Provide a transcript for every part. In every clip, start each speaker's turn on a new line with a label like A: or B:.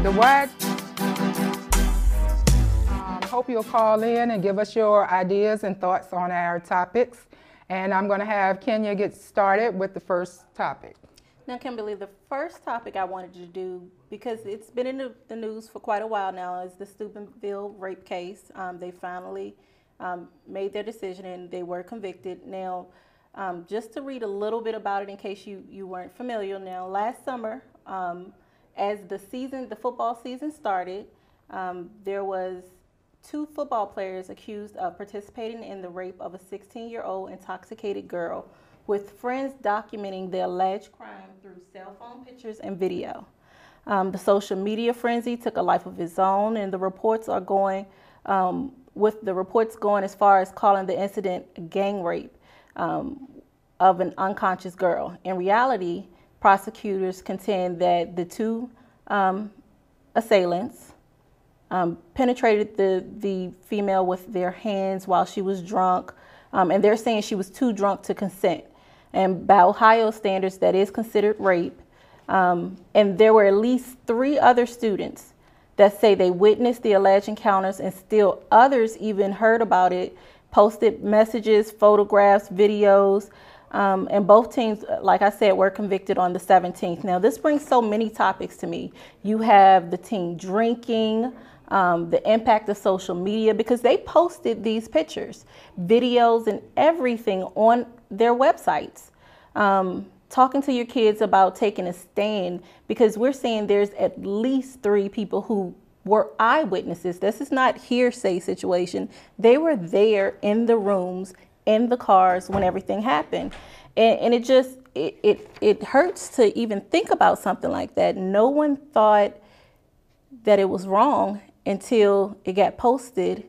A: The what? Hope you'll call in and give us your ideas and thoughts on our topics. And I'm going to have Kenya get started with the first topic.
B: Now, Kimberly, the first topic I wanted to do, because it's been in the news for quite a while now, is the Steubenville rape case. They finally made their decision and they were convicted. Now, just to read a little bit about it in case you weren't familiar. Now, last summer, as the football season started, there was 2 football players accused of participating in the rape of a 16-year-old intoxicated girl, with friends documenting the alleged crime through cell phone pictures and video. The social media frenzy took a life of its own, and the reports are going, as far as calling the incident a gang rape of an unconscious girl. In reality, prosecutors contend that the 2 assailants penetrated the female with their hands while she was drunk, and they're saying she was too drunk to consent. And by Ohio standards, that is considered rape. And there were at least 3 other students that say they witnessed the alleged encounters, and still others even heard about it, posted messages, photographs, videos. And both teams, like I said, were convicted on the 17th. Now, this brings so many topics to me. You have the teen drinking, the impact of social media, because they posted these pictures, videos, and everything on their websites. Talking to your kids about taking a stand, because we're saying there's at least 3 people who were eyewitnesses. This is not hearsay situation. They were there in the rooms, in the cars when everything happened. And it just, it hurts to even think about something like that. No one thought that it was wrong until it got posted,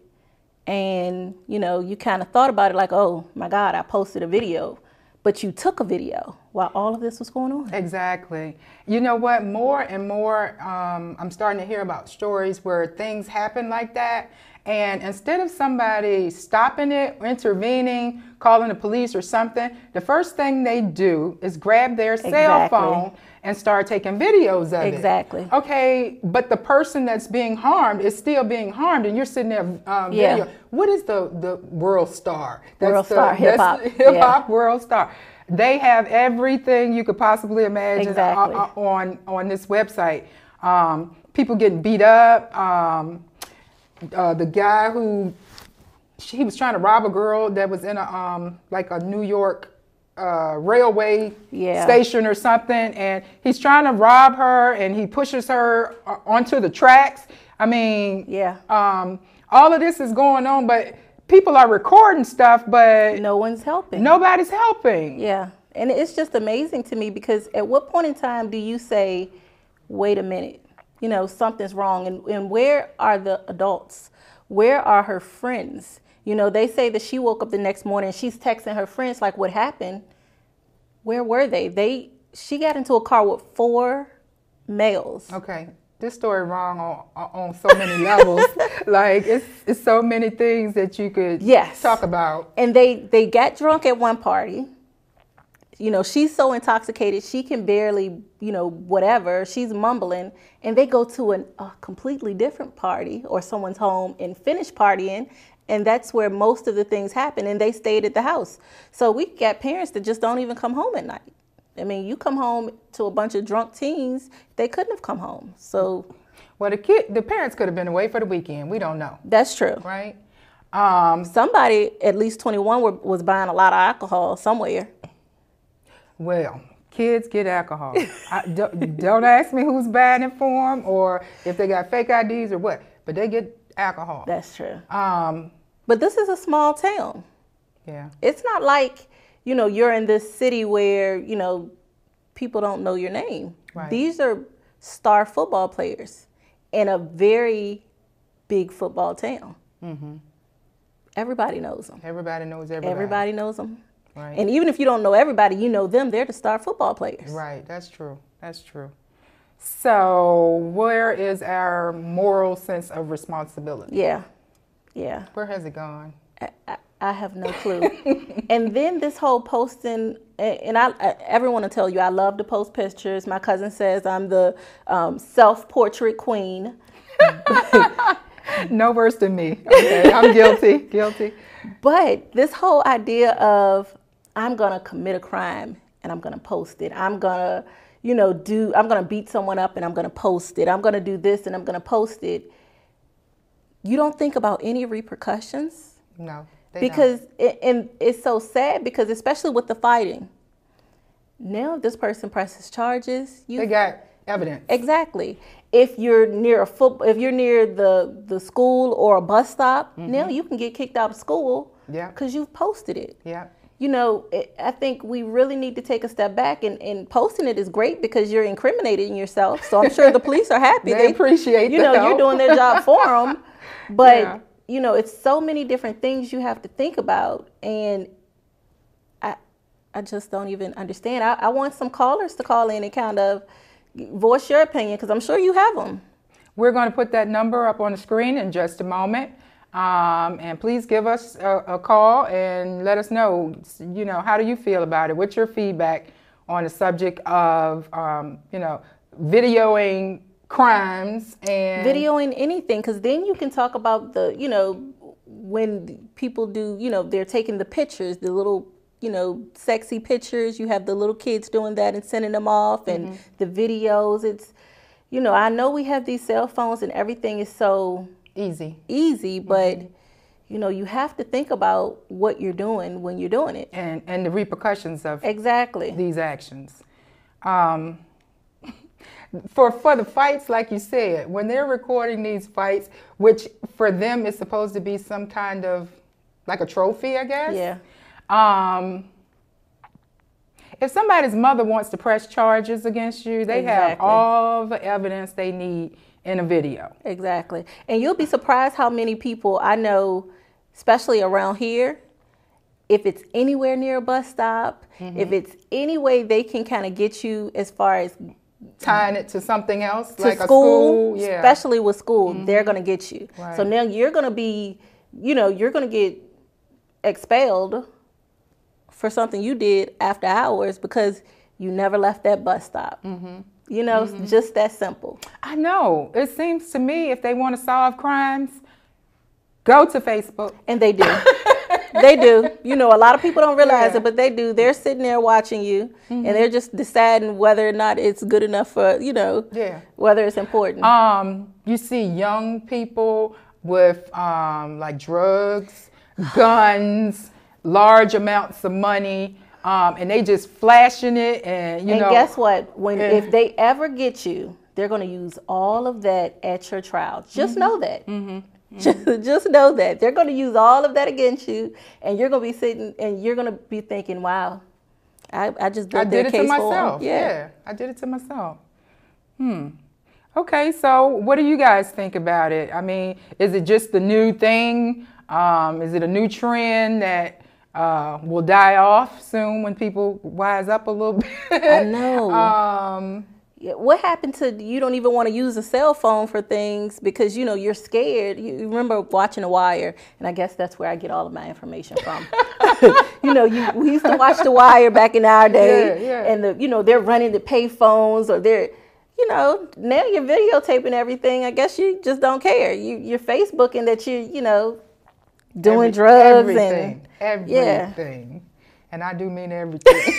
B: and you kind of thought about it like, oh my God, I posted a video, but you took a video while all of this was going on.
A: Exactly. You know what, more and more I'm starting to hear about stories where things happen like that, and instead of somebody stopping it, intervening, calling the police or something, the first thing they do is grab their cell phone and start taking videos of it.
B: Exactly.
A: Okay, but the person that's being harmed is still being harmed, and you're sitting there video. What is the world star?
B: World Star hip hop.
A: Hip hop World Star. They have everything you could possibly imagine on this website. People getting beat up. The guy he was trying to rob a girl that was in a New York railway station or something, and he's trying to rob her, and he pushes her onto the tracks. I mean, all of this is going on, but people are recording stuff, but
B: no one's helping.
A: Nobody's helping.
B: Yeah, and it's just amazing to me, because at what point in time do you say, wait a minute, something's wrong, and where are the adults? Where are her friends? They say that she woke up the next morning and she's texting her friends like, what happened? Where were they? She got into a car with 4 males.
A: Okay, this story wrong on so many levels. Like it's so many things that you could talk about.
B: And they got drunk at one party. She's so intoxicated, she can barely, whatever, she's mumbling, and they go to a completely different party or someone's home and finish partying, and that's where most of the things happen, and they stayed at the house. So we got parents that just don't even come home at night. I mean, you come home to a bunch of drunk teens, they couldn't have come home. So,
A: well, the parents could have been away for the weekend. We don't know.
B: That's true.
A: Right?
B: Somebody, at least 21, was buying a lot of alcohol somewhere.
A: Well, kids get alcohol. Don't ask me who's buying it for them or if they got fake IDs or what, but they get alcohol.
B: That's true. But this is a small town.
A: Yeah.
B: It's not like, you're in this city where, people don't know your name.
A: Right.
B: These are star football players in a very big football town. Mm-hmm. Everybody knows them.
A: Everybody knows everybody.
B: Everybody knows them.
A: Right.
B: And even if you don't know everybody, you know them. They're the star football players.
A: Right. That's true. That's true. So where is our moral sense of responsibility?
B: Yeah.
A: Where has it gone?
B: I have no clue. And then this whole posting and everyone will tell you I love to post pictures. My cousin says I'm the self-portrait queen.
A: No worse than me. Okay, I'm guilty.
B: But this whole idea of I'm gonna commit a crime and I'm gonna post it. I'm gonna, I'm gonna beat someone up and I'm gonna post it. I'm gonna do this and I'm gonna post it. You don't think about any repercussions.
A: No,
B: because and it's so sad because especially with the fighting. Now, if this person presses charges,
A: they got evidence.
B: Exactly. If you're near if you're near the school or a bus stop, now you can get kicked out of school.
A: Yeah.
B: Because you've posted it.
A: Yeah.
B: I think we really need to take a step back, and posting it is great because you're incriminating yourself. So I'm sure the police are happy.
A: They appreciate the help.
B: You're doing their job for them. But, it's so many different things you have to think about. And I just don't even understand. I want some callers to call in and kind of voice your opinion because I'm sure you have them.
A: We're going to put that number up on the screen in just a moment. And please give us a call and let us know, how do you feel about it? What's your feedback on the subject of, videoing crimes and
B: videoing anything? Because then you can talk about when people do, they're taking the pictures, the little, sexy pictures. You have the little kids doing that and sending them off and the videos. It's, I know we have these cell phones and everything is so easy, but you have to think about what you're doing when you're doing it
A: and the repercussions of these actions. For the fights, like you said, when they're recording these fights, which for them is supposed to be some kind of like a trophy, I guess.
B: Yeah.
A: If somebody's mother wants to press charges against you, they have all the evidence they need in a video.
B: Exactly. And you'll be surprised how many people I know, especially around here, if it's anywhere near a bus stop, if it's any way they can kind of get you as far as
A: tying it to something else,
B: to
A: like
B: school,
A: a school,
B: especially with school, they're going to get you.
A: Right.
B: So now you're going to be, you're going to get expelled for something you did after hours because you never left that bus stop. Just that simple.
A: I know. It seems to me if they want to solve crimes, go to Facebook.
B: And they do. They do. A lot of people don't realize it, but they do. They're sitting there watching you, and they're just deciding whether or not it's good enough for, whether it's important.
A: You see young people with like drugs, guns, large amounts of money, and they just flashing it, and
B: guess what? If they ever get you, they're going to use all of that at your trial. Just know that. Just know that they're going to use all of that against you, and you're going to be sitting and you're going to be thinking, "Wow, I just built their case for them."
A: Yeah, I did it to myself. Okay, so what do you guys think about it? I mean, is it just the new thing? Is it a new trend that will die off soon when people wise up a little bit?
B: I know. What happened to you don't even want to use a cell phone for things because, you're scared. You remember watching The Wire, and I guess that's where I get all of my information from. We used to watch The Wire back in our day, and they're running the pay phones or they're, now you're videotaping everything. I guess you just don't care. You're Facebooking that you're, doing drugs
A: and everything. And I do mean everything.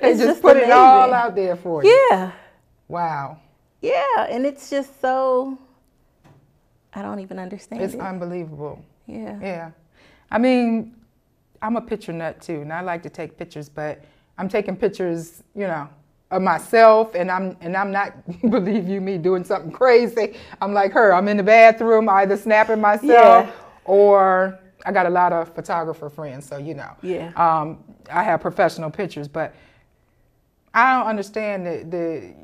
A: They just put it all out there for you.
B: Yeah.
A: Wow.
B: Yeah, and it's just so, I don't even understand it.
A: It's unbelievable.
B: Yeah.
A: Yeah. I mean, I'm a picture nut too, and I like to take pictures, but I'm taking pictures, of myself, and I'm not, believe you me, doing something crazy. I'm like her. I'm in the bathroom, either snapping myself or I got a lot of photographer friends, so I have professional pictures, but I don't understand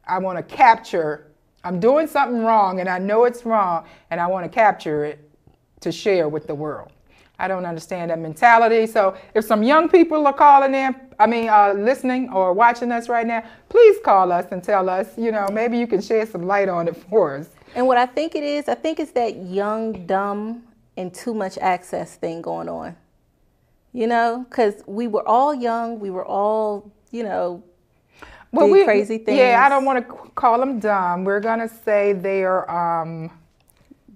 A: I want to capture. I'm doing something wrong, and I know it's wrong, and I want to capture it to share with the world. I don't understand that mentality. So if some young people are calling in, listening or watching us right now, please call us and tell us, maybe you can shed some light on it for us.
B: And what I think it's that young, dumb, and too much access thing going on. You know, because we were all young. We were all, you know, did crazy things.
A: Yeah, I don't want to call them dumb. We're going to say they are...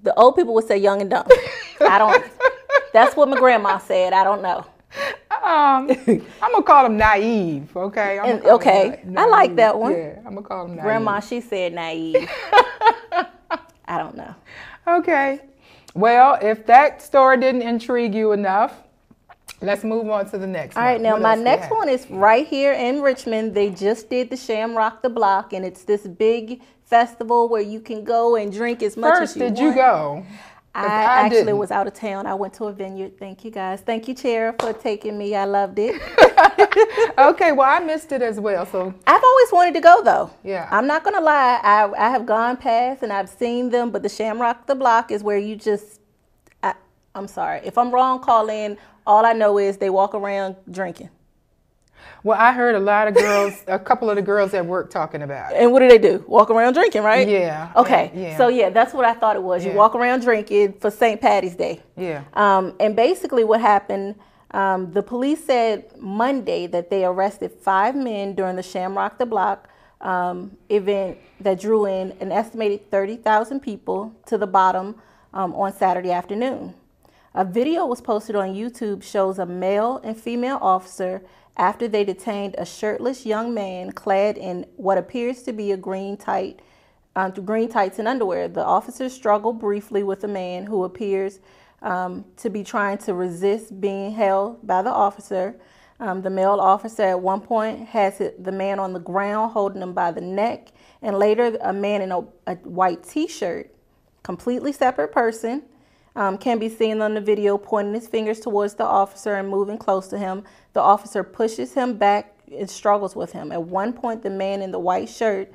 B: The old people would say young and dumb. I don't... That's what my grandma said. I don't know.
A: I'm going to call them naive, okay?
B: Okay. I like that one.
A: Yeah, I'm going to call them naive.
B: Grandma, she said naive. I don't know.
A: Okay. Well, if that story didn't intrigue you enough, let's move on to the next one.
B: All right, now my next one is right here in Richmond. They just did the Shamrock the Block, and it's this big festival where you can go and drink as much as you want.
A: First, did you go?
B: I actually was out of town. I went to a vineyard. Thank you, guys. Thank you, Chair, for taking me. I loved it.
A: Okay, well, I missed it as well. So
B: I've always wanted to go, though.
A: Yeah.
B: I'm not going to lie. I have gone past and I've seen them, but the Shamrock the Block is where you just, I'm sorry. If I'm wrong, call in. All I know is they walk around drinking.
A: Well, I heard a lot of girls, a couple of the girls at work talking about it.
B: And what do they do? Walk around drinking, right?
A: Yeah.
B: Okay.
A: Yeah.
B: So, yeah, that's what I thought it was. You walk around drinking for St. Patty's Day.
A: Yeah.
B: And basically what happened, the police said Monday that they arrested 5 men during the Shamrock the Block event that drew in an estimated 30,000 people to the bottom on Saturday afternoon. A video was posted on YouTube shows a male and female officer after they detained a shirtless young man clad in what appears to be a green tights and underwear. The officers struggled briefly with the man who appears to be trying to resist being held by the officer. The male officer at one point has the man on the ground holding him by the neck, and later a man in a white t-shirt, completely separate person, can be seen on the video pointing his fingers towards the officer and moving close to him. The officer pushes him back and struggles with him. At one point, the man in the white shirt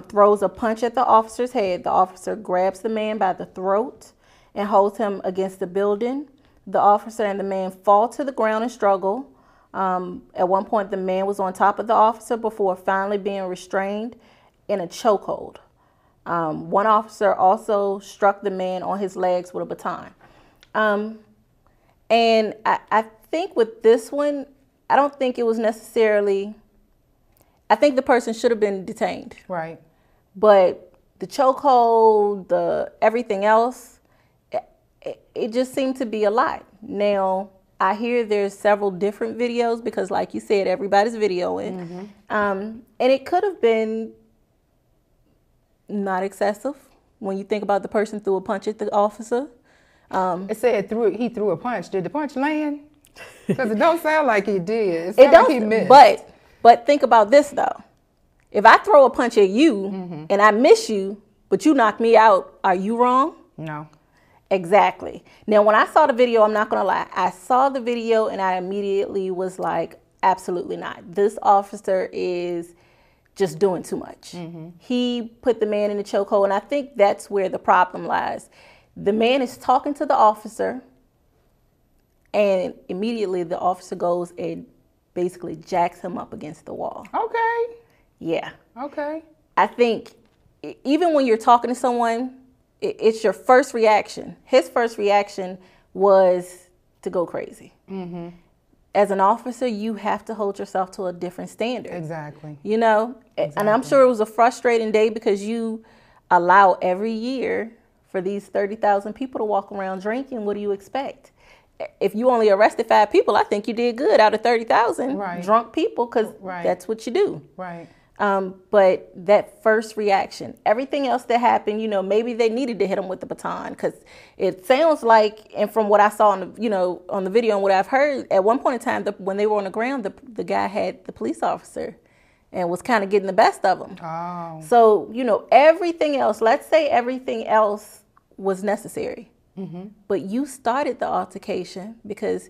B: throws a punch at the officer's head. The officer grabs the man by the throat and holds him against the building. The officer and the man fall to the ground and struggle. At one point, the man was on top of the officer before finally being restrained in a chokehold. One officer also struck the man on his legs with a baton. And I think with this one, I don't think it was necessarily, I think the person should have been detained.
A: Right.
B: But the chokehold, the everything else, it just seemed to be a lot. Now, I hear there's several different videos because, like you said, everybody's videoing. And it could have been not excessive when you think about the person threw a punch at the officer.
A: It said he threw a punch. Did the punch land? Because it don't sound like he did. It sounds like he missed.
B: But think about this, though. If I throw a punch at you and I miss you, but you knock me out, are you wrong?
A: No.
B: Exactly. Now, when I saw the video, I'm not going to lie. I saw the video and I immediately was like, absolutely not. This officer is just doing too much. He put the man in the chokehold, and I think that's where the problem lies. The man is talking to the officer, and immediately the officer goes and basically jacks him up against the wall.
A: Okay.
B: Yeah.
A: Okay.
B: I think even when you're talking to someone, it's your first reaction. His first reaction was to go crazy. As an officer, you have to hold yourself to a different standard.
A: Exactly.
B: You know? Exactly. And I'm sure it was a frustrating day because you allow every year for these 30,000 people to walk around drinking. What do you expect? If you only arrested 5 people, I think you did good out of 30,000 drunk people because that's what you do. Right. But that first reaction, everything else that happened, you know, maybe they needed to hit him with the baton because it sounds like, and from what I saw on the, you know, on the video and what I've heard, at one point in time, when they were on the ground, the guy had the police officer and was kind of getting the best of him. Oh. So, you know, everything else, let's say everything else was necessary, but you started the altercation because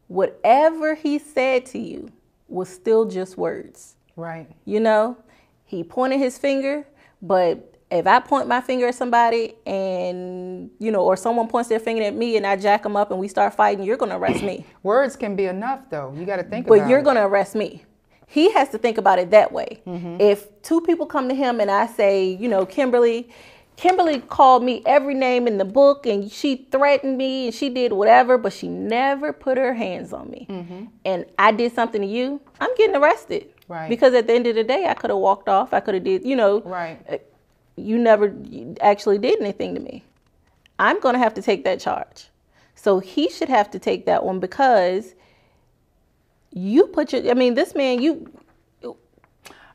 B: whatever he said to you was still just words. Right. You know, he pointed his finger, but if I point my finger at somebody and, you know, or someone points their finger at me and I jack them up and we start fighting, you're going to arrest me. Words can be enough, though. You got to think about it. But you're going to arrest me. He has to think about it that way. If 2 people come to him and I say, you know, Kimberly, Kimberly called me every name in the book, and she threatened me, and she did whatever, but she never put her hands on me. And I did something to you, I'm getting arrested.
A: Right.
B: Because at the end of the day, I could have walked off. I could have did,
A: Right.
B: You never actually did anything to me. I'm going to have to take that charge. So he should have to take that one because you put this man,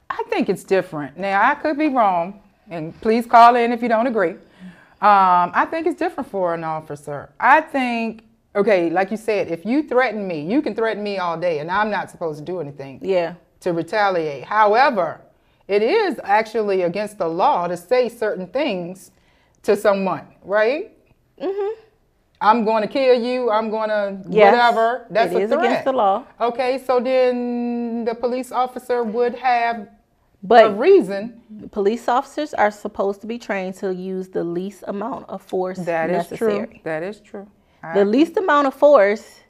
A: I think it's different. Now, I could be wrong, and please call in if you don't agree. I think it's different for an officer. I think, okay, like you said, if you threaten me, you can threaten me all day, and I'm not supposed to do anything to retaliate. However, it is actually against the law to say certain things to someone, right? I'm going to kill you. I'm going to whatever. That's a threat. It is
B: against the law.
A: Okay, so then the police officer would have a reason.
B: Police officers are supposed to be trained to use the least amount of force necessary.
A: That is true.
B: The least amount of force,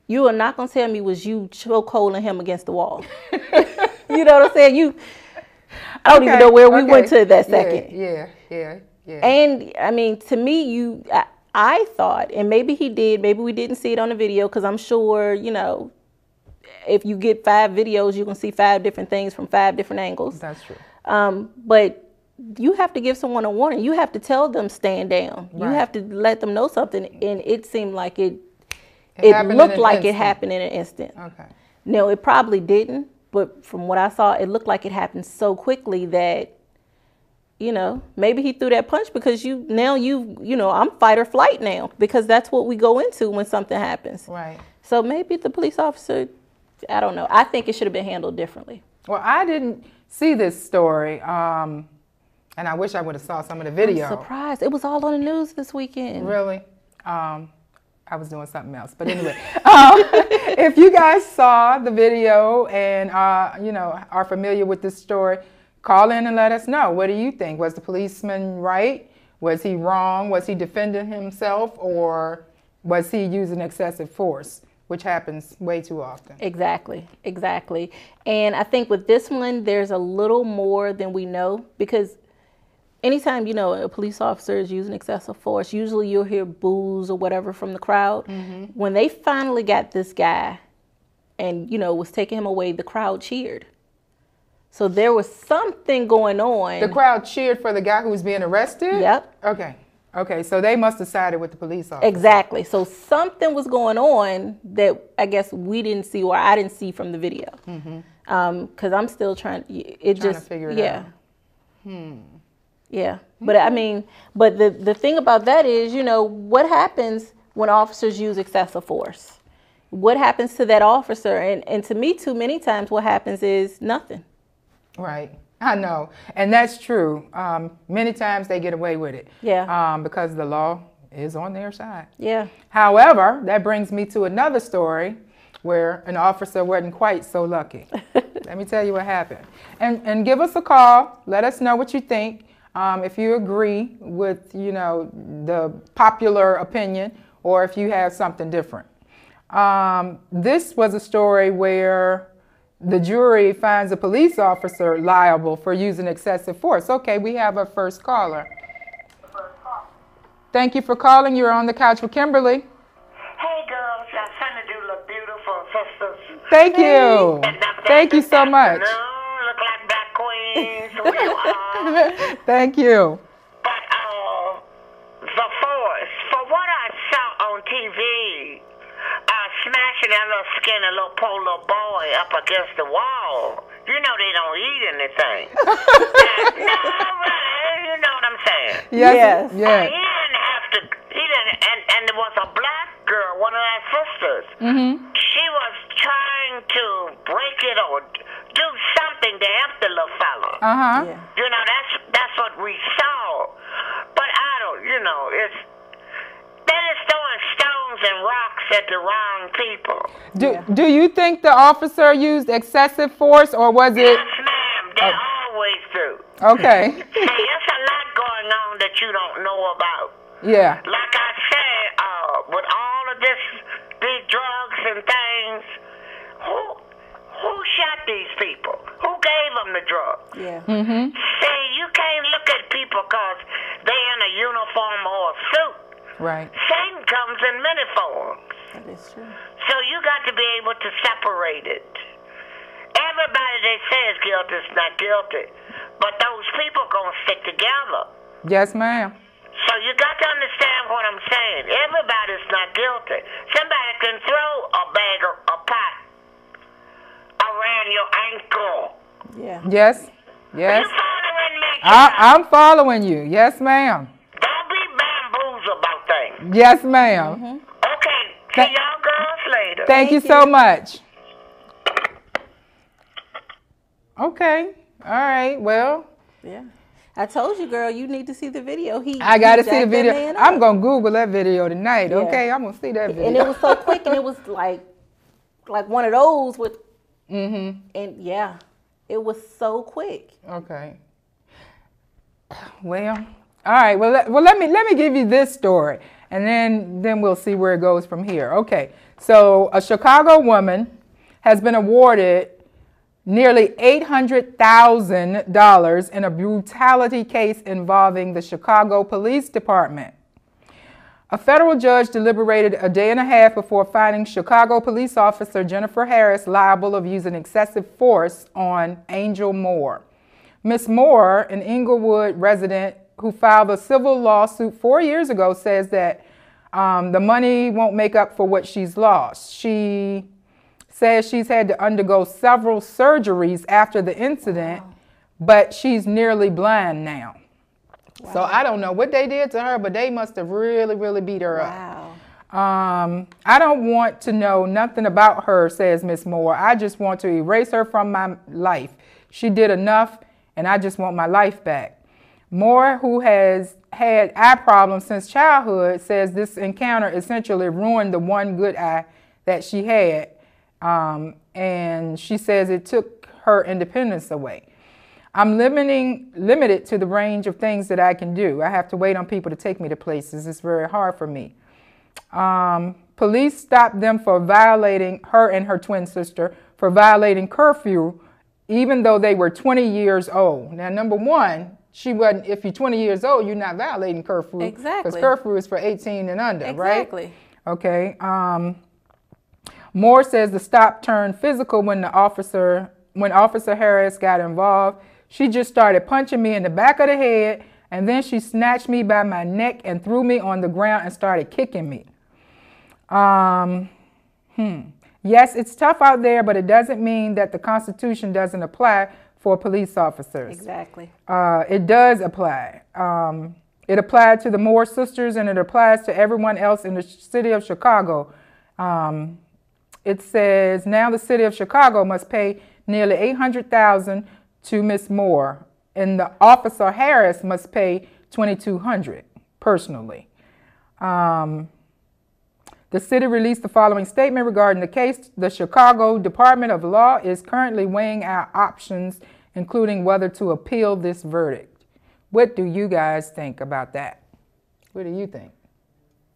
B: you are not going to tell me was you chokeholding him against the wall. You know what I'm saying? I don't even know where we went to that second.
A: Yeah.
B: And I mean, to me, I thought, and maybe he did, maybe we didn't see it on the video, because I'm sure, if you get 5 videos, you can see 5 different things from 5 different angles.
A: That's true.
B: But you have to give someone a warning. You have to tell them stand down.
A: Right.
B: You have to let them know something. And it seemed like it looked like it happened in an instant.
A: Okay.
B: No, it probably didn't. But from what I saw, it looked like it happened so quickly that, maybe he threw that punch because I'm fight or flight now, because that's what we go into when something happens.
A: Right.
B: So maybe the police officer, I don't know. I think it should have been handled differently.
A: Well, I didn't see this story, and I wish I would have saw some of the video.
B: I'm surprised. It was all on the news this weekend.
A: Really? I was doing something else. But anyway, if you guys saw the video and, are familiar with this story, call in and let us know. What do you think? Was the policeman right? Was he wrong? Was he defending himself? Or was he using excessive force, which happens way too often?
B: Exactly. And I think with this one, there's a little more than we know, because anytime, a police officer is using excessive force, usually you'll hear boos or whatever from the crowd. When they finally got this guy and, was taking him away, the crowd cheered. So there was something going on.
A: The crowd cheered for the guy who was being arrested?
B: Yep.
A: Okay, so they must have sided with the police officer.
B: Exactly. So something was going on that I guess we didn't see, or I didn't see from the video. Because I'm still trying to figure it out. Yeah. But I mean, but the thing about that is, what happens when officers use excessive force? What happens to that officer? And to me, too many times what happens is nothing.
A: Right. I know. And that's true. Many times they get away with it.
B: Yeah.
A: Because the law is on their side.
B: Yeah.
A: However, that brings me to another story where an officer wasn't quite so lucky. Let me tell you what happened. And give us a call. Let us know what you think. If you agree with, the popular opinion, or if you have something different. This was a story where the jury finds a police officer liable for using excessive force. Okay, we have our first caller. Thank you for calling. You're on the couch with Kimberly.
C: Hey, girls. Y'all trying to do look beautiful, sisters.
A: Thank you. Thank you so much.
C: Look like black queens. Who you are.
A: Thank you.
C: But the force, for what I saw on TV, smashing that little skinny little poor little boy up against the wall. They don't eat anything. No, really, you know what I'm saying?
A: Yes.
C: He didn't have to. And there was a black girl, one of our sisters. She was trying to break it or do something to help the little fella. That's what we saw. But I don't. It's. That is throwing stones and rocks at the wrong people.
A: Do you think the officer used excessive force, or was it?
C: Yes, ma'am. They always do.
A: Okay.
C: See, there's a lot going on that you don't know about.
A: Yeah.
C: Like I said, with all of these drugs and things, who shot these people? Who gave them the drugs?
B: Yeah.
C: See, you can't look at people because
A: Right.
C: Satan comes in many forms.
B: That is true.
C: So you got to be able to separate it. Everybody they say is guilty is not guilty. But those people going to stick together.
A: Yes, ma'am.
C: So you got to understand what I'm saying. Everybody's not guilty. Somebody can throw a bag of a pot around your ankle.
B: Yeah.
A: Yes. Yes.
C: You following me?
A: I'm following you. Yes, ma'am.
C: Don't be bamboozled about things.
A: Yes, ma'am.
C: Okay. See y'all girls later.
A: Thank you so much. Okay. All right. Well.
B: Yeah. I told you, girl, you need to see the video.
A: I got to see the video. I'm going to Google that video tonight, okay? I'm going to see that video.
B: And it was so quick, and it was like one of those with, and yeah, it was so quick.
A: Okay. Well, all right. Well, let me give you this story, and then we'll see where it goes from here. Okay. So a Chicago woman has been awarded nearly $800,000 in a brutality case involving the Chicago Police Department. A federal judge deliberated a day and a half before finding Chicago police officer Jennifer Harris liable of using excessive force on Angel Moore. Ms. Moore, an Inglewood resident who filed a civil lawsuit 4 years ago, says that the money won't make up for what she's lost. She says she's had to undergo several surgeries after the incident, but she's nearly blind now. Wow. So I don't know what they did to her, but they must have really, really beat her up. I don't want to know nothing about her, says Miss Moore. I just want to erase her from my life. She did enough, and I just want my life back. Moore, who has had eye problems since childhood, says this encounter essentially ruined the one good eye that she had. And she says it took her independence away. I'm limited to the range of things that I can do. I have to wait on people to take me to places. It's very hard for me. Police stopped them for violating, her and her twin sister, for violating curfew, even though they were 20 years old. Now, number one, she wasn't, if you're 20 years old, you're not violating curfew.
B: Exactly.
A: Because curfew is for 18 and under, right?
B: Exactly.
A: Okay. Moore says the stop turned physical when Officer Harris got involved. She just started punching me in the back of the head, and then she snatched me by my neck and threw me on the ground and started kicking me. Yes, it's tough out there, but it doesn't mean that the Constitution doesn't apply for police officers.
B: Exactly.
A: It does apply. It applied to the Moore sisters, and it applies to everyone else in the city of Chicago. It says now the city of Chicago must pay nearly $800,000 to Miss Moore, and the Officer Harris must pay $2,200 personally. The city released the following statement regarding the case. The Chicago Department of Law is currently weighing out options, including whether to appeal this verdict. What do you guys think about that? What do you think?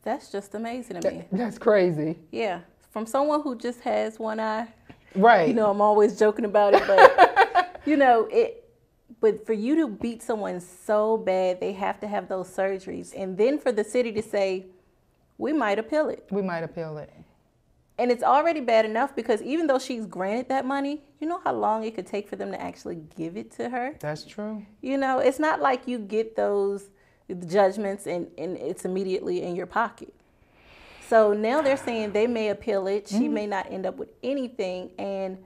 B: That's just amazing to me.
A: That's crazy.
B: Yeah. From someone who just has one eye.
A: Right.
B: You know, I'm always joking about it, but, you know, but for you to beat someone so bad, they have to have those surgeries. And then for the city to say, we might appeal it.
A: We might appeal it.
B: And it's already bad enough because even though she's granted that money, you know how long it could take for them to actually give it to her?
A: That's true.
B: You know, it's not like you get those judgments and it's immediately in your pocket. So now they're saying they may appeal it. She may not end up with anything. And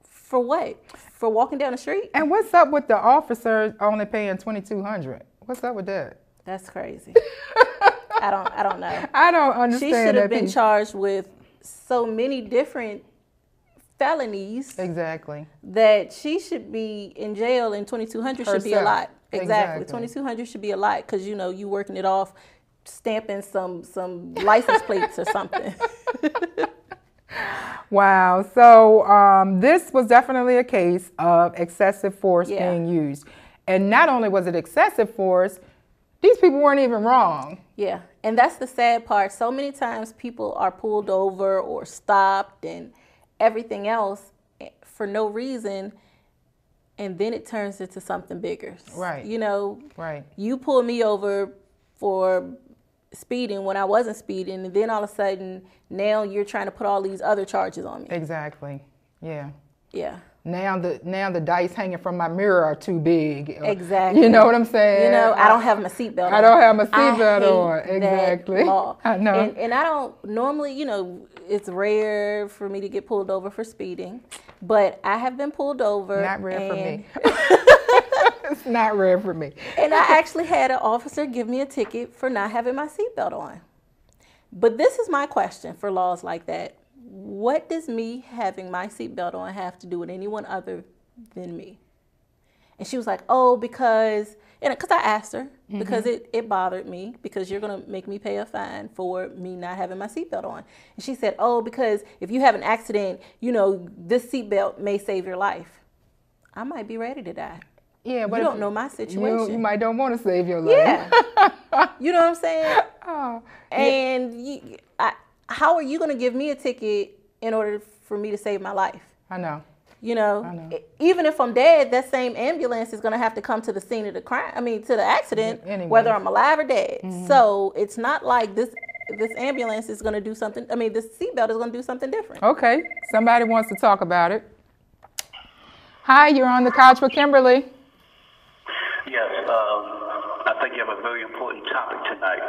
B: for what? For walking down the street?
A: And what's up with the officer only paying $2,200? What's up with that?
B: That's crazy. I don't know.
A: I don't understand.
B: She should have been charged with so many different felonies.
A: Exactly.
B: That she should be in jail, and $2,200 should be a lot. Exactly. $2,200 should be a lot because, you know, you working it off, stamping some license plates or something.
A: Wow. So this was definitely a case of excessive force being used. And not only was it excessive force, these people weren't even wrong.
B: Yeah. And that's the sad part. So many times people are pulled over or stopped and everything else for no reason. And then it turns into something bigger.
A: Right.
B: You know,
A: right.
B: You pull me over for speeding when I wasn't speeding, and then all of a sudden now you're trying to put all these other charges on me.
A: Exactly. Yeah.
B: Yeah.
A: Now the dice hanging from my mirror are too big.
B: Exactly.
A: You know what I'm saying?
B: You know, I don't have my seatbelt on.
A: I don't have my seatbelt on. Exactly.
B: That law.
A: I know.
B: And I don't normally, you know, it's rare for me to get pulled over for speeding, but I have been pulled over.
A: Not rare for me. It's not rare for me.
B: And I actually had an officer give me a ticket for not having my seatbelt on. But this is my question for laws like that. What does me having my seatbelt on have to do with anyone other than me? And she was like, oh, because I asked her, because it bothered me, because you're going to make me pay a fine for me not having my seatbelt on. And she said, oh, because if you have an accident, you know, this seatbelt may save your life. I might be ready to die.
A: Yeah, but
B: you don't know my situation.
A: You might don't want to save your life.
B: Yeah. You know what I'm saying?
A: Oh,
B: and how are you going to give me a ticket in order for me to save my life?
A: I know.
B: You know,
A: I know.
B: Even if I'm dead, that same ambulance is going to have to come to the scene of the crime. I mean, to the accident, whether I'm alive or dead. So it's not like this ambulance is going to do something. I mean, this seatbelt is going to do something different.
A: Okay. Somebody wants to talk about it. Hi, you're on the couch with Kimberly.
D: Yes, I think you have a very important topic tonight.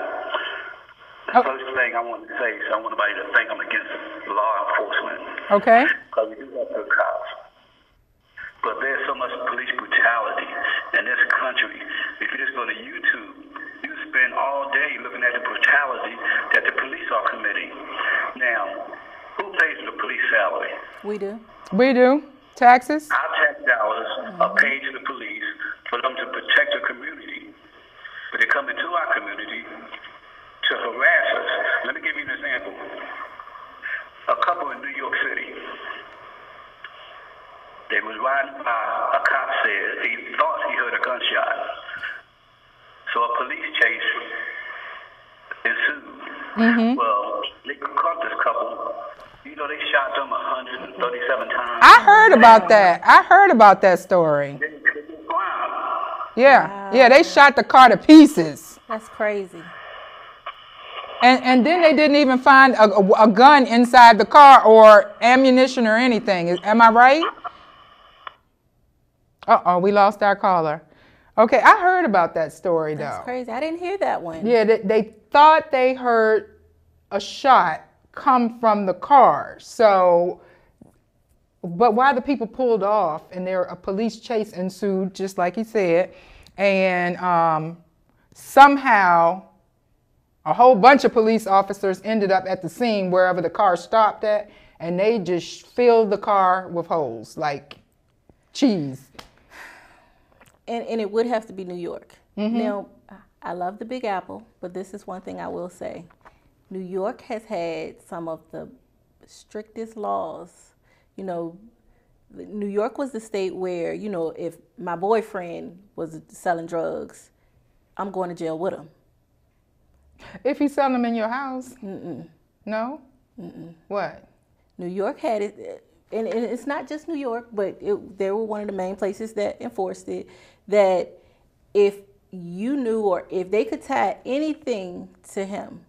D: The first thing I want to say is I want everybody to think I'm against law enforcement.
A: Okay.
D: Because we do have good cops. But there's so much police brutality in this country. If you just go to YouTube, you spend all day looking at the brutality that the police are committing. Now, who pays the police salary?
B: We do.
A: We do. Taxes?
D: Our tax dollars are paid to the police for them to protect the community. But they come into our community to harass us. Let me give you an example. A couple in New York City, they was riding by, a cop said he thought he heard a gunshot. So a police chase ensued. Well, they caught this couple. You know, they shot them 137 times.
A: I heard about that. I heard about that story.
D: They committed crime.
A: Yeah.
B: Wow.
A: Yeah, they shot the car to pieces.
B: That's crazy.
A: And then they didn't even find a gun inside the car or ammunition or anything. Am I right? Uh-oh, we lost our caller. Okay, I heard about that story, though.
B: That's crazy. I didn't hear that one.
A: Yeah, they thought they heard a shot come from the car. So, but while the people pulled off and a police chase ensued, just like he said, and somehow a whole bunch of police officers ended up at the scene wherever the car stopped at, and they just filled the car with holes like cheese.
B: And it would have to be New York. Now, I love the Big Apple, but this is one thing I will say. New York has had some of the strictest laws. You know, New York was the state where, you know, if my boyfriend was selling drugs, I'm going to jail with him.
A: If he's selling them in your house? No? What?
B: New York had it, and it's not just New York, but they were one of the main places that enforced it, that if you knew or if they could tie anything to him,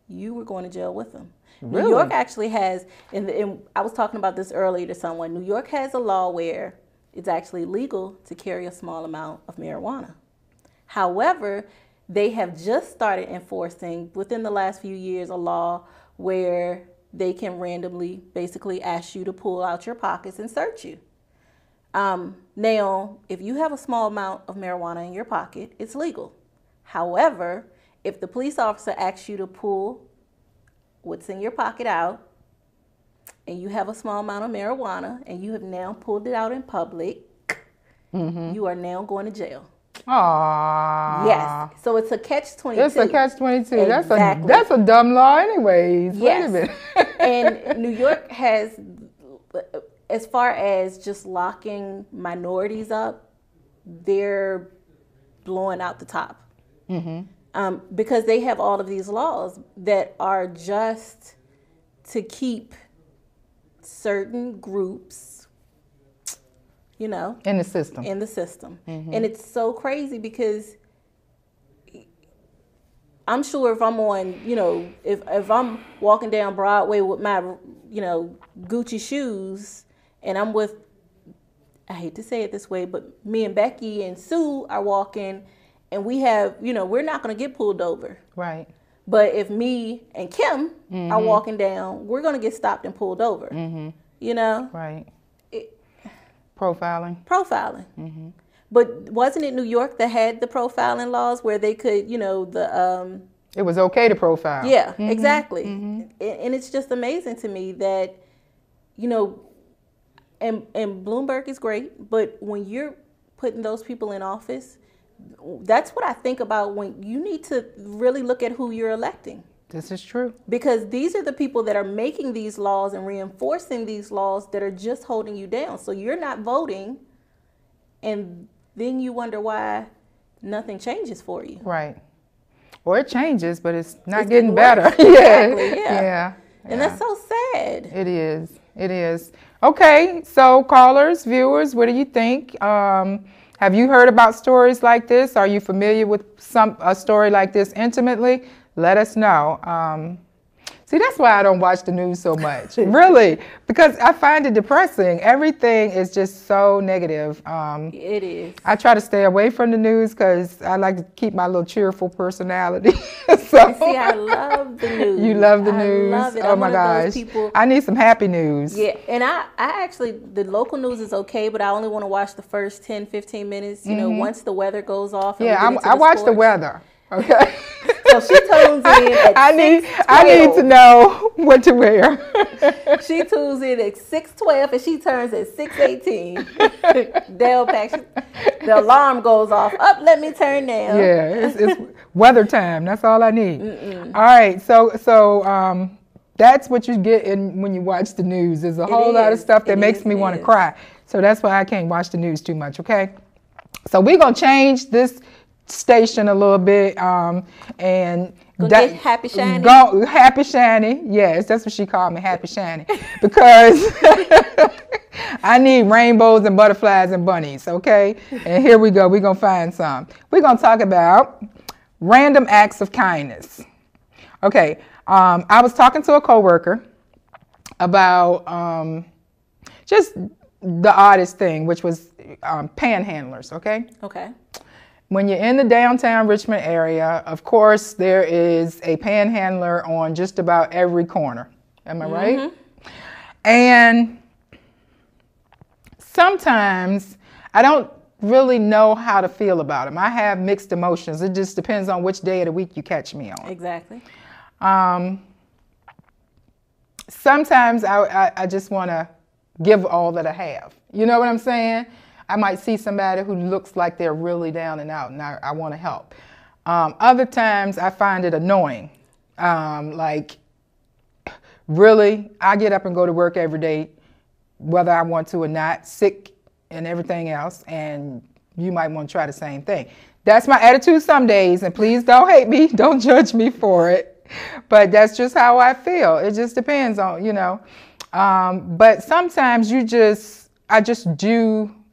B: you were going to jail with him.
A: Really?
B: New York actually has, and I was talking about this earlier to someone, New York has a law where it's actually legal to carry a small amount of marijuana. However, they have just started enforcing, within the last few years, a law where they can randomly basically ask you to pull out your pockets and search you. Now, if you have a small amount of marijuana in your pocket, it's legal. However, if the police officer asks you to pull what's in your pocket out, and you have a small amount of marijuana, and you have now pulled it out in public, you are now going to jail.
A: Aww.
B: Yes. So it's a catch-22.
A: It's a catch-22.
B: Exactly.
A: That's a dumb law anyways.
B: Yes.
A: Wait a minute.
B: And New York has, as far as just locking minorities up, they're blowing out the top. Because they have all of these laws that are just to keep certain groups, you know,
A: In the system.
B: And it's so crazy because I'm sure if I'm on, if I'm walking down Broadway with my, Gucci shoes, and I'm with, I hate to say it this way, but me and Becky and Sue are walking, and we have, we're not going to get pulled over.
A: Right.
B: But if me and Kim are walking down, we're going to get stopped and pulled over.
A: Right. Profiling.
B: Profiling. But wasn't it New York that had the profiling laws where they could,
A: it was okay to profile.
B: Yeah, exactly. And it's just amazing to me that, and Bloomberg is great, but when you're putting those people in office, that's what I think about when you need to really look at who you're electing.
A: This is true.
B: Because these are the people that are making these laws and reinforcing these laws that are just holding you down. So you're not voting, and then you wonder why nothing changes for you.
A: Right. Or it changes, but it's not getting better. Exactly, yeah.
B: And that's so sad.
A: It is. It is. Okay, so callers, viewers, what do you think? Have you heard about stories like this? Are you familiar with a story like this intimately? Let us know. See, that's why I don't watch the news so much, really, because I find it depressing. Everything is just so negative.
B: It is.
A: I try to stay away from the news because I like to keep my little cheerful personality.
B: See, I love the news.
A: You love the news?
B: I love it.
A: Oh, my gosh. I need some happy news.
B: Yeah, and I actually, the local news is okay, but I only want to watch the first 10, 15 minutes, once the weather goes off.
A: Yeah, I watch the weather. Okay.
B: So she tunes in at
A: I need to know what to wear.
B: She tunes in at 6:12 and she turns at 6:18. The alarm goes off. Up, let me turn down.
A: Yeah, it's weather time. That's all I need. All right, so that's what you get when you watch the news. There's a whole lot of stuff that makes me want to cry. So that's why I can't watch the news too much. Okay. So we're gonna change this station a little bit and
B: get Happy Shani.
A: Go Happy Shani. Yes, that's what she called me, Happy Shani, because I need rainbows and butterflies and bunnies. Okay, and here we go. We're gonna find some. We're gonna talk about random acts of kindness. Okay, I was talking to a coworker about just the oddest thing, which was panhandlers. Okay. When you're in the downtown Richmond area, of course, there is a panhandler on just about every corner. Am I right? And sometimes I don't really know how to feel about them. I have mixed emotions. It just depends on which day of the week you catch me on.
B: Exactly.
A: Sometimes I just want to give all that I have. You know what I'm saying? I might see somebody who looks like they're really down and out, and I want to help. Other times, I find it annoying. Like, really, I get up and go to work every day, whether I want to or not, sick and everything else, and you might want to try the same thing. That's my attitude some days, and please don't hate me. Don't judge me for it. But that's just how I feel. It just depends on, But sometimes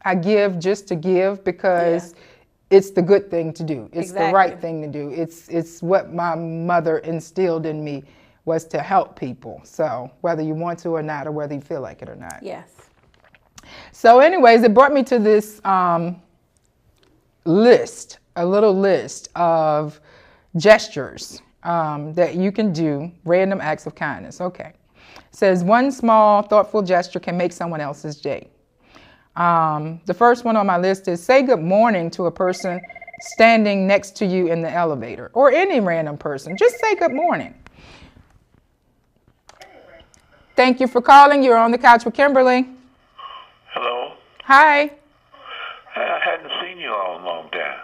A: I give just to give because it's the good thing to do. It's the right thing to do. It's what my mother instilled in me was to help people. So whether you want to or not, or whether you feel like it or not.
B: Yes.
A: So anyways, it brought me to this list, a little list of gestures that you can do, random acts of kindness. Okay. It says one small, thoughtful gesture can make someone else's day. The first one on my list is say good morning to a person standing next to you in the elevator, or any random person. Just say good morning. Thank you for calling. You're on the couch with Kimberly.
E: Hello.
A: Hi.
E: I hadn't seen you all a long time.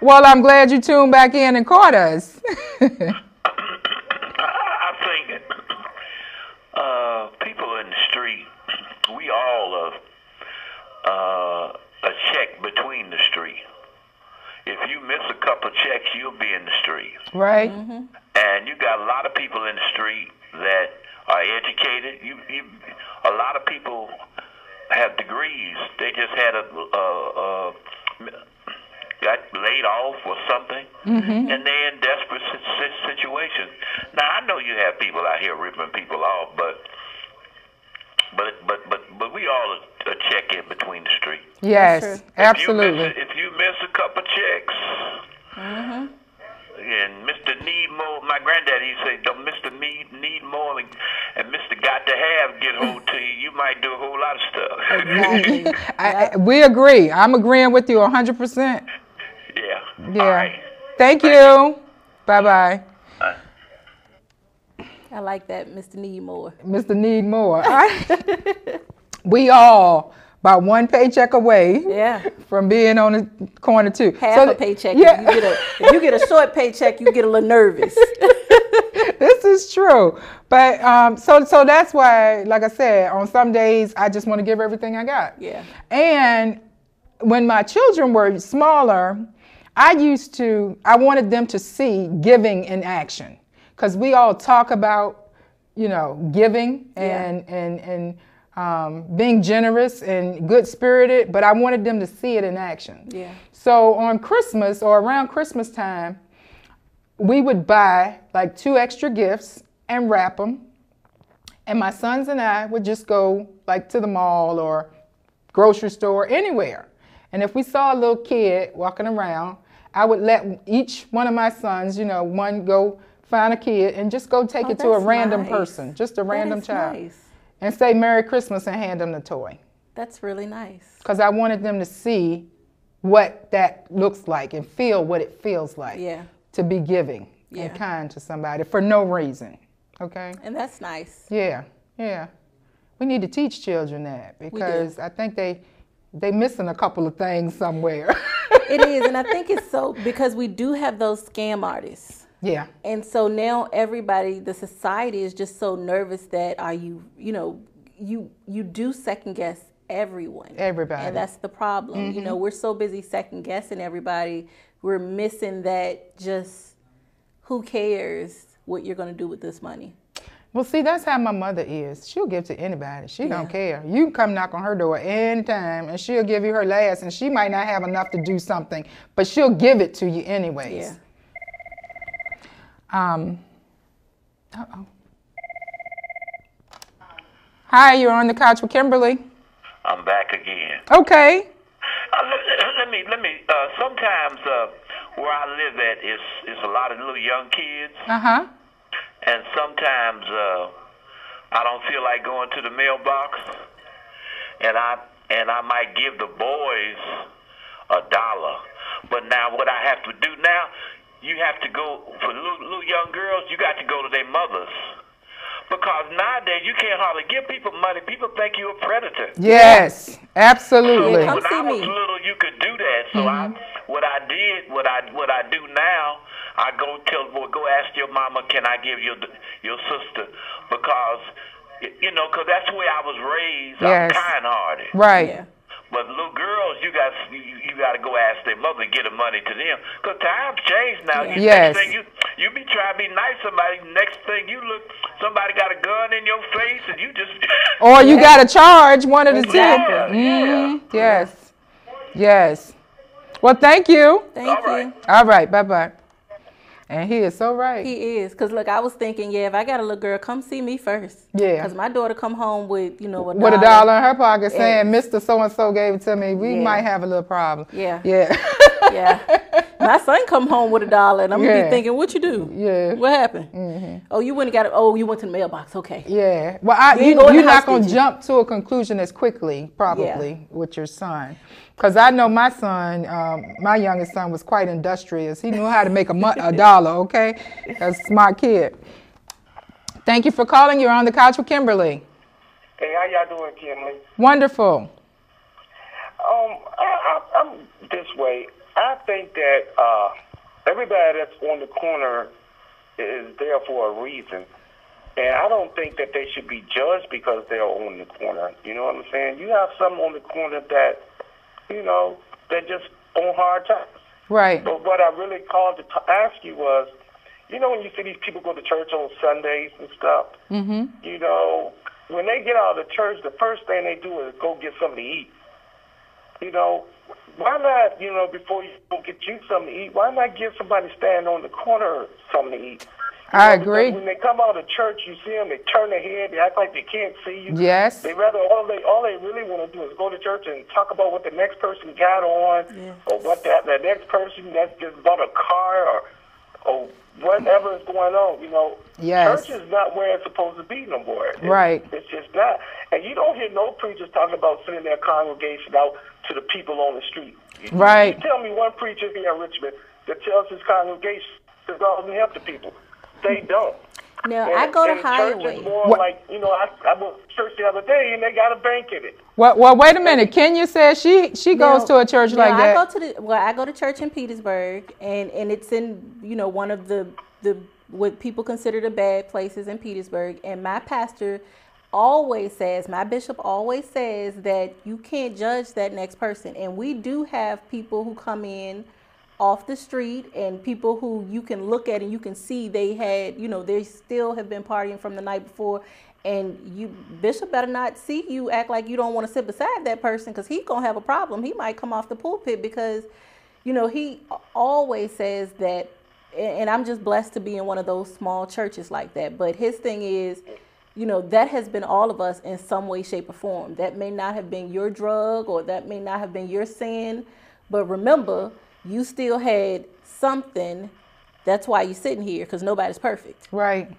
A: Well, I'm glad you tuned back in and caught us.
E: I'm thinking, people in the street, we all a check between the street. If you miss a couple checks, you'll be in the street.
A: Right.
B: Mm-hmm.
E: And you got a lot of people in the street that are educated. A lot of people have degrees. They just had got laid off or something, and they're in desperate situations. Now I know you have people out here ripping people off, but we all a check in between the street.
A: Yes, absolutely.
E: If you miss a couple checks, and Mr. Need More, my granddaddy used to say, don't Mr. Need More and Mr. Got to Have get hold to you, you might do a whole lot of stuff.
B: Exactly.
A: We agree. I'm agreeing with you 100%.
E: Yeah.
A: Yeah.
E: All right.
A: Thank you. Bye-bye.
B: I like that, Mr. Need More.
A: Mr. Need More. We all about one paycheck away from being on the corner too.
B: Half a paycheck. Yeah. If you get a short paycheck, you get a little nervous.
A: This is true. But so that's why, like I said, on some days I just want to give everything I got.
B: Yeah.
A: And when my children were smaller, I wanted them to see giving in action. Because we all talk about, giving and being generous and good-spirited, but I wanted them to see it in action.
B: Yeah.
A: So on Christmas or around Christmas time, we would buy like 2 extra gifts and wrap them. And my sons and I would just go like to the mall or grocery store, anywhere. And if we saw a little kid walking around, I would let each one of my sons, one go find a kid and just go take it to a random person, just a random child.
B: Nice.
A: And say Merry Christmas and hand them the toy.
B: That's really nice.
A: Because I wanted them to see what that looks like and feel what it feels like to be giving and kind to somebody for no reason. Okay?
B: And that's nice.
A: Yeah, yeah. We need to teach children that because I think they missing a couple of things somewhere.
B: It is, and I think it's so because we do have those scam artists.
A: Yeah.
B: And so now everybody, the society is just so nervous that you do second guess everyone.
A: Everybody.
B: And that's the problem. We're so busy second guessing everybody. We're missing that just who cares what you're going to do with this money.
A: Well, see, that's how my mother is. She'll give to anybody. She don't care. You can come knock on her door anytime, and she'll give you her last, and she might not have enough to do something, but she'll give it to you anyways.
B: Yeah.
A: Hi, you're on the couch with Kimberly.
E: I'm back again.
A: Okay.
E: Let me. Sometimes where I live at is a lot of little young kids. And sometimes I don't feel like going to the mailbox, and I might give the boys $1. But now what I have to do now, you have to go, for little young girls, you got to go to their mothers. Because nowadays you can't hardly give people money. People think you're a predator.
A: Yes, absolutely.
E: So when I was little, you could do that. So what I do now, I go ask your mama, can I give your sister? Because, because that's the way I was raised.
A: Yes.
E: I'm kind-hearted.
A: Right.
B: Yeah.
E: But little girls, you got to go ask their mother and get the money to them. Because times change now.
A: Yes.
E: Next thing you be trying to be nice to somebody. Next thing you look, somebody got a gun in your face, and you just.
A: Or you got to charge one of the two.
E: Yeah.
A: Yes. Yes. Well, thank you.
B: Thank you.
A: All right. Bye-bye. And he is so right.
B: He is. Because, look, I was thinking, if I got a little girl, come see me first.
A: Yeah.
B: Because my daughter come home with, with $1.
A: With $1 in her pocket saying, Mr. So-and-so gave it to me. We might have a little problem.
B: Yeah.
A: Yeah.
B: Yeah. My son come home with $1, and I'm going to be thinking, what you do?
A: Yeah.
B: What happened? Oh, you went and got it. Oh, you went to the mailbox. Okay.
A: Yeah. Well, you're not going to jump to a conclusion as quickly, probably, with your son. Because I know my son, my youngest son, was quite industrious. He knew how to make $1, okay? A smart kid. Thank you for calling. You're on the couch with Kimberly.
F: Hey, how y'all doing, Kimberly?
A: Wonderful.
F: I'm this way. I think that everybody that's on the corner is there for a reason. And I don't think that they should be judged because they're on the corner. You know what I'm saying? You have some on the corner that, they're just on hard times.
A: Right.
F: But what I really called to ask you was, when you see these people go to church on Sundays and stuff, when they get out of the church, the first thing they do is go get something to eat. you know, why not, you know, before you go get you something to eat, why not give somebody standing on the corner something to eat?
A: I agree.
F: When they come out of church, you see them, they turn their head, they act like they can't see you.
A: Yes.
F: They rather, all they really want to do is go to church and talk about what the next person got on, or what the next person that's just bought a car, or whatever is going on, you know.
A: Yes.
F: Church is not where it's supposed to be no more.
A: Right.
F: It's just not. And you don't hear no preachers talking about sending their congregation out to the people on the street.
A: Right.
F: You tell me one preacher here in Richmond that tells his congregation to go out and help the people. They don't.
B: No, I go to Highway.
F: Church is more like, you know, I went to church the other day and they got a bank in it.
A: Well, wait a minute. Kenya says she goes to a church like that.
B: I go to church in Petersburg, and it's in, you know, one of the what people consider the bad places in Petersburg. And my pastor always says, my bishop always says that you can't judge that next person. And we do have people who come in off the street, and people who you can look at and you can see they had, you know, they still have been partying from the night before, and you, bishop, better not see you act like you don't want to sit beside that person, because he's gonna have a problem. He might come off the pulpit, because, you know, he always says that, and I'm just blessed to be in one of those small churches like that. But his thing is, you know, that has been all of us in some way, shape, or form. That may not have been your drug, or that may not have been your sin, but remember, you still had something. That's why you're sitting here, because nobody's perfect.
A: Right,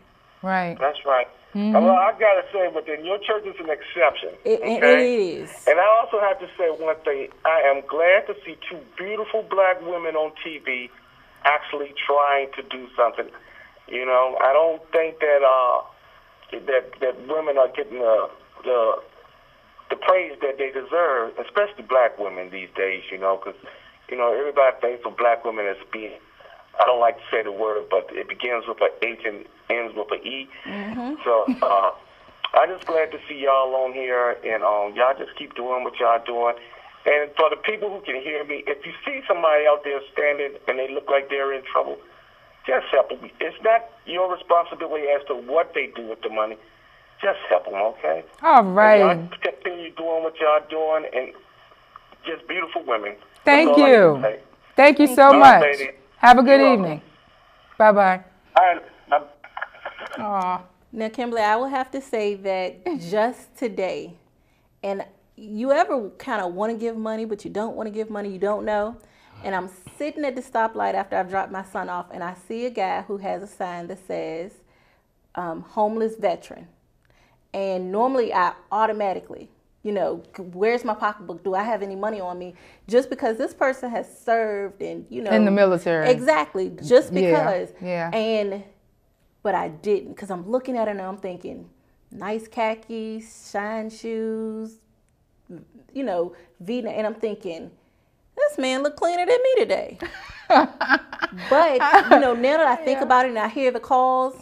A: right.
F: That's right. Well, I got to say, but then your church is an exception.
B: It is.
F: And I also have to say one thing. I am glad to see two beautiful black women on TV actually trying to do something. You know, I don't think that women are getting the praise that they deserve, especially black women these days, you know, because, you know, everybody thinks of black women as being, I don't like to say the word, but it begins with an H and ends with an E. So I'm just glad to see y'all on here, and y'all just keep doing what y'all doing. And for the people who can hear me, if you see somebody out there standing and they look like they're in trouble, just help them. It's not your responsibility as to what they do with the money. Just help them, okay?
A: All right.
F: Y'all continue doing what y'all doing, and just beautiful women.
A: Thank you. Thank you so much. Have a good evening. Bye-bye.
B: Now, Kimberly, I will have to say that just today, and you ever kind of want to give money, but you don't want to give money, you don't know, and I'm sitting at the stoplight after I've dropped my son off, and I see a guy who has a sign that says, homeless veteran. And normally I automatically, you know, where's my pocketbook? Do I have any money on me? Just because this person has served and, you know.
A: In the military.
B: Exactly. Just because.
A: Yeah.
B: But I didn't, because I'm looking at it and I'm thinking, nice khakis, shine shoes, you know, V-neck. And I'm thinking, this man look cleaner than me today. But, you know, now that I think about it and I hear the calls,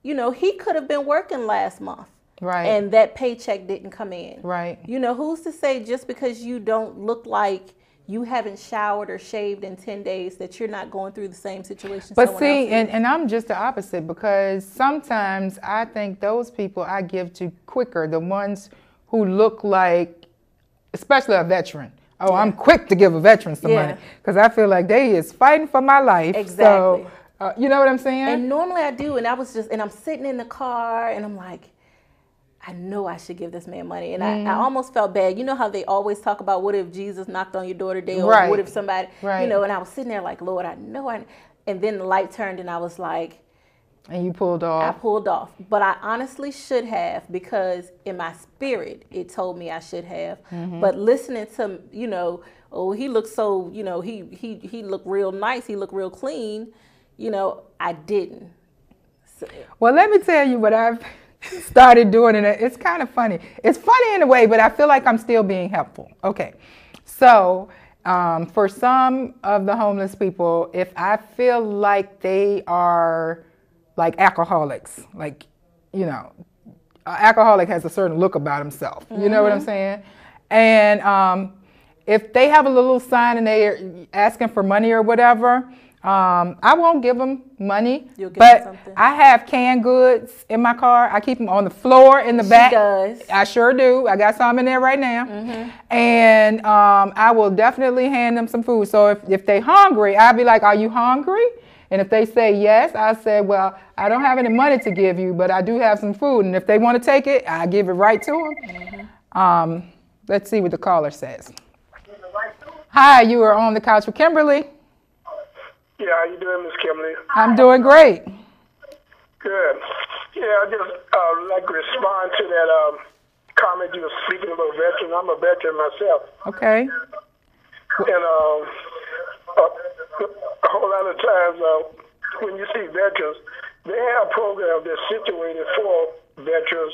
B: you know, he could have been working last month.
A: Right.
B: And that paycheck didn't come in.
A: Right.
B: You know, who's to say just because you don't look like you haven't showered or shaved in 10 days that you're not going through the same situation?
A: But see, and I'm just the opposite, because sometimes I think those people I give to quicker, the ones who look like, especially a veteran. Oh, yeah. I'm quick to give a veteran some money, because I feel like they is fighting for my life.
B: Exactly.
A: So, you know what I'm saying?
B: And normally I do, and I'm sitting in the car, and I'm like, I know I should give this man money. And I almost felt bad. You know how they always talk about, what if Jesus knocked on your door today? Or what if somebody, you know, and I was sitting there like, Lord, I know. And then the light turned and I was like.
A: And you pulled off.
B: I pulled off. But I honestly should have, because in my spirit, it told me I should have. But listening to, you know, oh, he looked so, you know, he looked real nice. He looked real clean. You know, I didn't. So,
A: well, let me tell you what I've started doing, and it's kind of funny. It's funny in a way, but I feel like I'm still being helpful. Okay, so for some of the homeless people, if I feel like they are like alcoholics, like, you know, an alcoholic has a certain look about himself. You know what I'm saying? And if they have a little sign and they're asking for money or whatever, I won't give them money,
B: You'll give
A: but
B: them something.
A: I have canned goods in my car. I keep them on the floor in the back.
B: She does.
A: I sure do. I got some in there right now.
B: Mm-hmm.
A: And I will definitely hand them some food. So if they're hungry, I'll be like, are you hungry? And if they say yes, I say, well, I don't have any money to give you, but I do have some food. And if they want to take it, I give it right to them. Mm-hmm. Let's see what the caller says. Hi, you are on the couch with Kimberly.
G: Yeah, how you doing, Miss Kimberly?
A: I'm doing great.
G: Good. Yeah, I just like to respond to that comment you were speaking about veterans. I'm a veteran myself.
A: Okay.
G: And a whole lot of times when you see veterans, they have programs that's situated for veterans.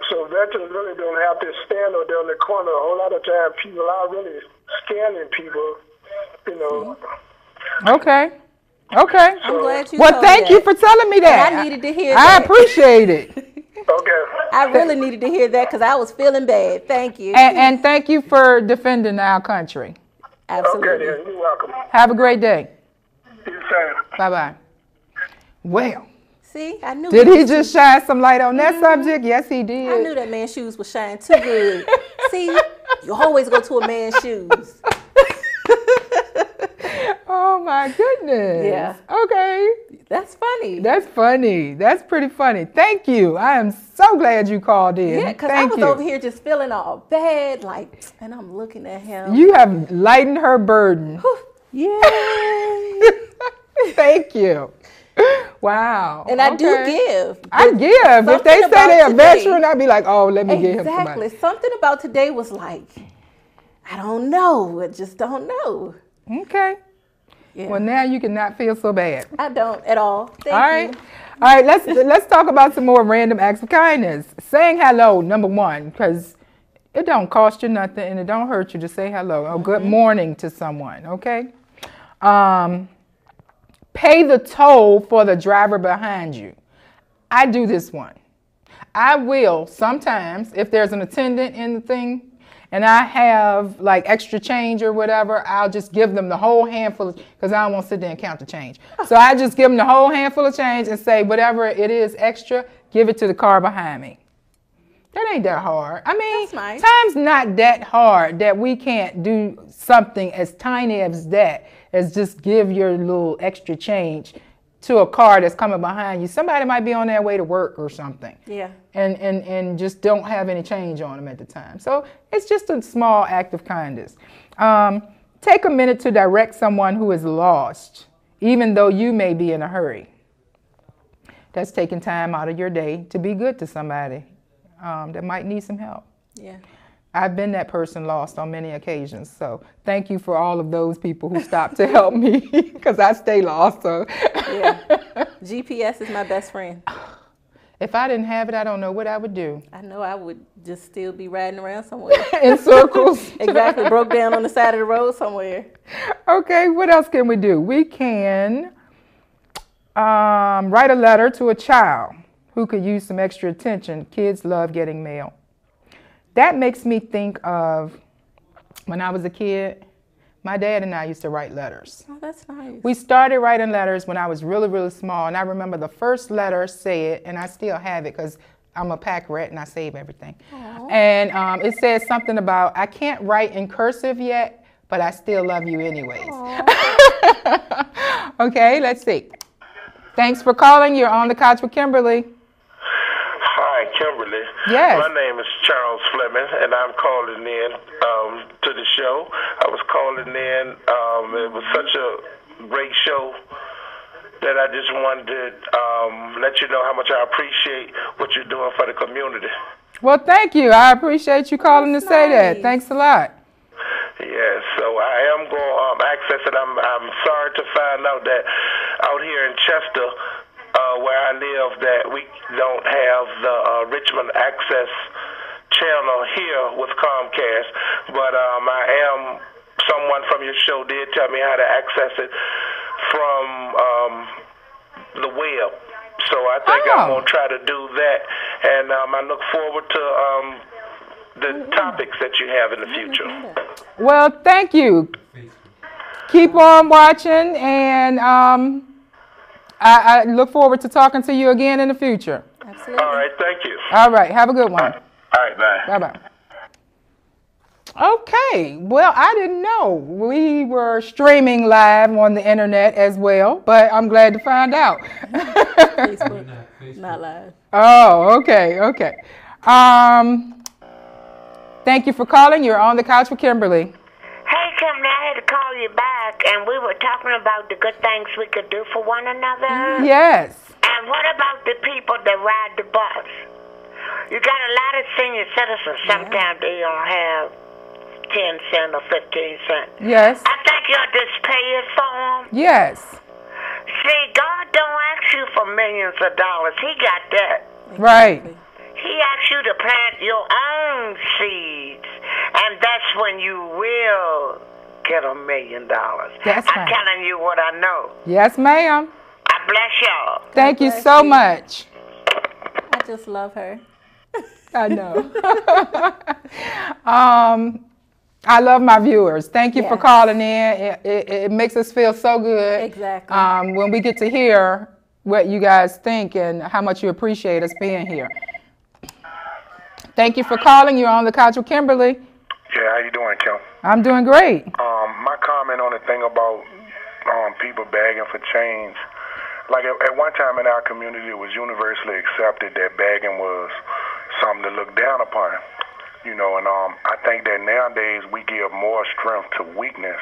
G: So veterans really don't have to stand out there in the corner. A whole lot of times people are really scanning people, you know.
A: Okay. Okay.
B: I'm glad you
A: Well,
B: told
A: thank
B: me
A: you for telling me that.
B: And I needed to hear
A: I
B: that.
A: appreciate it.
G: Okay.
B: I really needed to hear that because I was feeling bad. Thank you.
A: And thank you for defending our country.
B: Absolutely.
G: Okay, then. You're welcome.
A: Have a great day.
G: You sir.
A: Bye-bye. Well,
B: See, I knew.
A: did he just shine some light on that subject? Yes, he did.
B: I knew that man's shoes was shining too good. See, you always go to a man's shoes.
A: Oh, my goodness.
B: Yeah.
A: Okay.
B: That's funny.
A: That's funny. That's pretty funny. Thank you. I am so glad you called in.
B: Yeah, because I was over here just feeling all bad, like, and I'm looking at him.
A: You have lightened her burden.
B: Yay.
A: Thank you. Wow.
B: And I do give.
A: I give. If they say they're a veteran, I'd be like, oh, let me get him somebody.
B: Exactly. Something about today was like, I don't know. I just don't know.
A: Okay.
B: Yeah.
A: Well, now you cannot feel so bad.
B: I don't at all. Thank
A: All right.
B: you.
A: All right, let's talk about some more random acts of kindness. Saying hello, number one, because it don't cost you nothing and it don't hurt you to say hello or good morning to someone, okay? Pay the toll for the driver behind you. I do this one. I will sometimes, if there's an attendant in the thing, and I have like extra change or whatever, I'll just give them the whole handful because I don't want to sit there and count the change. So I just give them the whole handful of change and say, whatever it is extra, give it to the car behind me. That ain't that hard. I mean,
B: That's nice.
A: Time's not that hard that we can't do something as tiny as that, as just give your little extra change to a car that's coming behind you. Somebody might be on their way to work or something.
B: Yeah.
A: And just don't have any change on them at the time. So it's just a small act of kindness. Take a minute to direct someone who is lost, even though you may be in a hurry. That's taking time out of your day to be good to somebody that might need some help.
B: Yeah.
A: I've been that person lost on many occasions. So thank you for all of those people who stopped to help me because I stay lost. So
B: Yeah. GPS is my best friend.
A: if I didn't have it, I don't know what I would do.
B: I know I would just still be riding around somewhere.
A: In circles.
B: Exactly. Broke down on the side of the road somewhere.
A: Okay, what else can we do? We can write a letter to a child who could use some extra attention. Kids love getting mail. That makes me think of when I was a kid, my dad and I used to write letters.
B: Oh, that's nice.
A: We started writing letters when I was really, really small, and I remember the first letter said, and I still have it because I'm a pack rat and I save everything. Aww. And it says something about, I can't write in cursive yet, but I still love you anyways. Okay, let's see. Thanks for calling. You're on the couch with Kimberly.
F: Hi, Kimberly.
A: Yes.
F: My name is Charles Fleming, and I'm calling in to the show. I was calling in. It was such a great show that I just wanted to let you know how much I appreciate what you're doing for the community.
A: Well, thank you. I appreciate you calling to say that. Thanks a lot.
F: Yes, so I am going to access it. I'm sorry to find out that out here in Chester, where I live, that we don't have the Richmond access channel here with Comcast, but I am, someone from your show did tell me how to access it from the web, so I think I'm going to try to do that, and I look forward to the topics that you have in the future.
A: Well, thank you. keep on watching, and I look forward to talking to you again in the future.
B: Absolutely.
F: All right, thank you.
A: All right, have a good one.
F: All right, bye.
A: Bye-bye. Okay, well, I didn't know we were streaming live on the internet as well, but I'm glad to find out.
B: Facebook, not live.
A: Oh, okay. Thank you for calling. You're on the couch with Kimberly.
C: Hey, Kimberly, I had to call you back, and we were talking about the good things we could do for one another.
A: Yes.
C: And what about the people that ride the bus? You got a lot of senior citizens. Sometimes they don't have 10 cents or 15 cents.
A: Yes.
C: I think you ought to just pay it for them.
A: Yes.
C: See, God don't ask you for millions of dollars. He got that.
A: Right.
C: He asks you to plant your own seeds, and that's when you will get $1 million.
A: That's
C: I'm
A: right.
C: telling you what I know.
A: Yes, ma'am.
C: I bless y'all.
A: Thank you so much.
B: I just love her.
A: I know. I love my viewers. Thank you for calling in. It makes us feel so good.
B: Exactly.
A: When we get to hear what you guys think and how much you appreciate us being here. Thank you for calling. You're on the couch with Kimberly.
F: Yeah, how you doing, Kim?
A: I'm doing great.
F: My comment on the thing about people begging for change, like at one time in our community, it was universally accepted that begging was something to look down upon. You know, and I think that nowadays we give more strength to weakness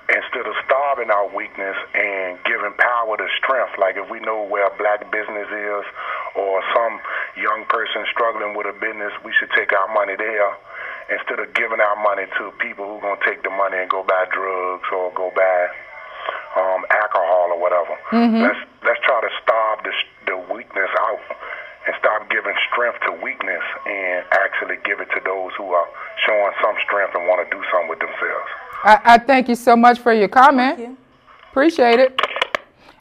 F: instead of starving our weakness and giving power to strength. Like if we know where a black business is or some young person struggling with a business, we should take our money there instead of giving our money to people who are going to take the money and go buy drugs or go buy alcohol or whatever.
A: Mm-hmm.
F: Let's try to starve the weakness out and stop giving strength to weakness and actually give it to those who are showing some strength and want to do something with themselves.
A: I thank you so much for your comment.
B: Thank you.
A: Appreciate it.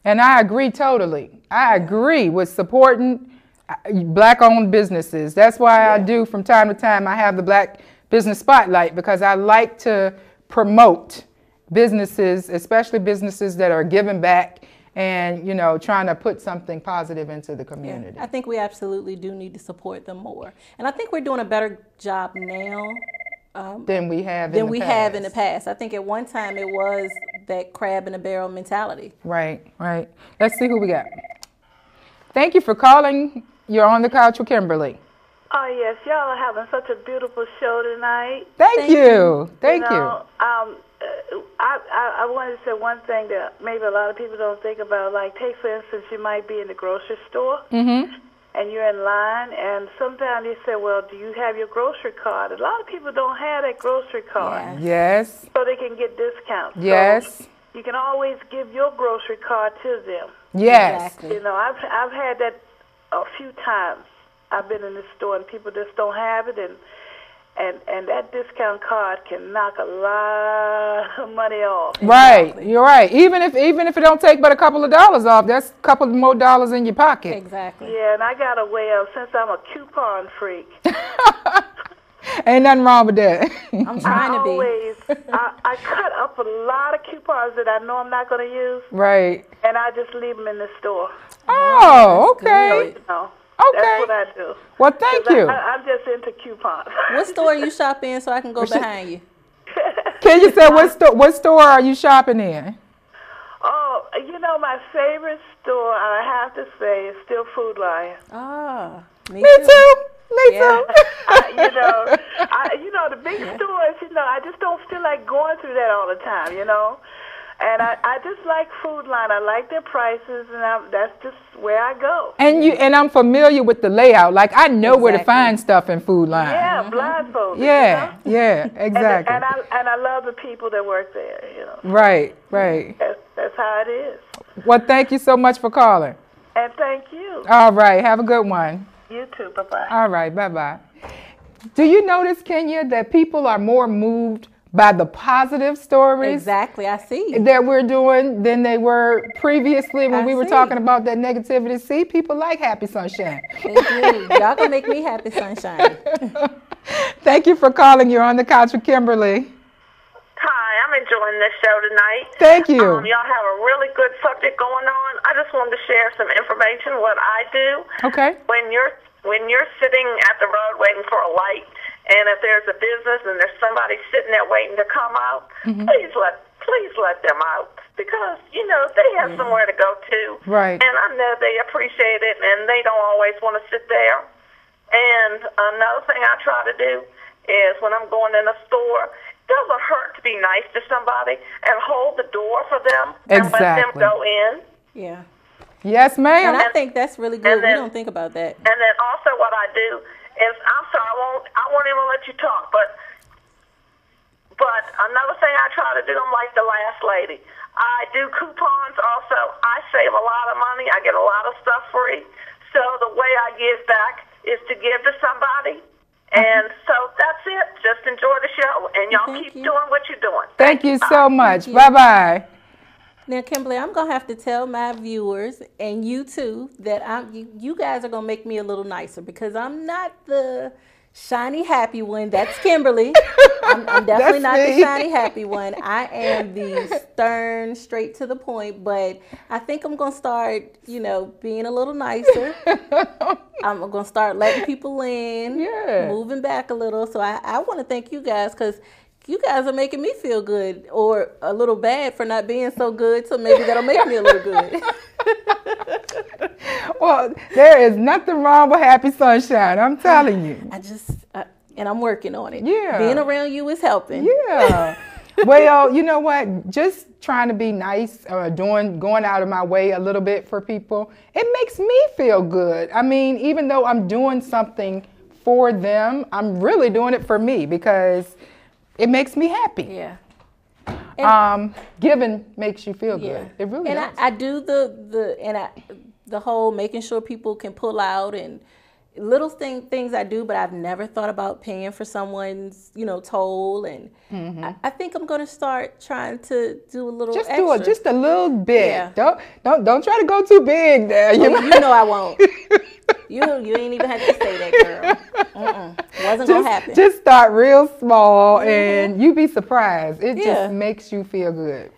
A: And I agree totally. I agree with supporting black-owned businesses. That's why I do from time to time, I have the Black Business Spotlight, because I like to promote businesses, especially businesses that are giving back and, you know, trying to put something positive into the community.
B: Yeah, I think we absolutely do need to support them more. And I think we're doing a better job now
A: than we have
B: in the past. I think at one time it was that crab in a barrel mentality.
A: Right. Let's see who we got. Thank you for calling. You're on the couch with Kimberly.
H: Oh, yes. Y'all are having such a beautiful show tonight.
A: Thank you. Thank you.
H: I wanted to say one thing that maybe a lot of people don't think about. Like, take, for instance, you might be in the grocery store, and you're in line, and sometimes you say, well, do you have your grocery card? A lot of people don't have that grocery card.
A: Yes.
H: So they can get discounts.
A: Yes.
H: So you can always give your grocery card to them.
A: Yes.
B: Exactly.
H: You know, I've had that a few times. I've been in the store and people just don't have it, and that discount card can knock a lot of money off.
A: Right, exactly. You're right. Even if it don't take but a couple of dollars off, that's a couple more dollars in your pocket.
B: Exactly.
H: Yeah, and I got a way of, since I'm a coupon freak.
A: Ain't nothing wrong with that.
B: I'm trying to be.
H: I cut up a lot of coupons that I know I'm not going to use.
A: Right.
H: And I just leave them in the store.
A: Oh, okay.
H: So,
A: okay.
H: That's what I do.
A: Well, thank you.
H: I'm just into coupons.
B: What store you shop in so I can go behind you?
A: Can you say what store are you shopping in?
H: Oh, you know, my favorite store, I have to say, is still Food Lion.
B: Ah, me
A: too. Me
H: too.
A: You
H: know, the big stores, you know, I just don't feel like going through that all the time, you know. And I just like Food Line. I like their prices, and that's just where I go.
A: And I'm familiar with the layout. Like, I know where to find stuff in Food Line.
H: Yeah, blindfolded.
A: Yeah,
H: you know?
A: yeah, exactly.
H: And I love the people that work there, you know.
A: Right.
H: That's how it is.
A: Well, thank you so much for calling.
H: And thank you.
A: All right, have a good one.
H: You too, bye-bye.
A: All right, bye-bye. Do you notice, Kenya, that people are more moved by the positive stories
B: exactly, I see,
A: that we're doing than they were previously when we were talking about that negativity? See, people like happy sunshine.
B: They do. Y'all can make me happy sunshine.
A: Thank you for calling. You're on the couch with Kimberly.
C: Hi, I'm enjoying this show tonight.
A: Thank you.
C: Y'all have a really good subject going on. I just wanted to share some information, what I do.
A: Okay.
C: When you're sitting at the road waiting for a light, and if there's a business and there's somebody sitting there waiting to come out, please let them out, because, you know, they have somewhere to go to.
A: Right.
C: And I know they appreciate it, and they don't always want to sit there. And another thing I try to do is when I'm going in a store, it doesn't hurt to be nice to somebody and hold the door for them and let them go in.
B: Yeah.
A: Yes, ma'am.
B: And I think that's really good. We don't think about that.
C: And then also what I do is, I'm sorry, I won't even let you talk, but another thing I try to do, I'm like the last lady. I do coupons also. I save a lot of money. I get a lot of stuff free. So the way I give back is to give to somebody. And so that's it. Just enjoy the show, and y'all keep doing what you're doing.
A: Thank you so much. Bye-bye.
B: Now, Kimberly, I'm going to have to tell my viewers, and you too, that you guys are going to make me a little nicer, because I'm not the shiny, happy one. That's Kimberly. I'm definitely not the shiny, happy one. I am the stern, straight to the point, but I think I'm going to start, being a little nicer. I'm going to start letting people in, moving back a little. So I want to thank you guys, because you guys are making me feel good, or a little bad for not being so good, so maybe that'll make me a little good.
A: Well, there is nothing wrong with happy sunshine, I'm telling you.
B: And I'm working on it.
A: Yeah.
B: Being around you is helping.
A: Yeah. Well, you know what? Just trying to be nice, or going out of my way a little bit for people, it makes me feel good. I mean, even though I'm doing something for them, I'm really doing it for me, because it makes me happy.
B: Yeah.
A: Giving makes you feel good. It really does.
B: And I do the whole making sure people can pull out, and little things I do, but I've never thought about paying for someone's, toll. And I think I'm going to start trying to do a little extra.
A: Do it just a little bit.
B: Yeah.
A: Don't try to go too big there.
B: You know I won't. You ain't even had to say that, girl. Wasn't going to happen.
A: Just start real small, and you'd be surprised. It just makes you feel good.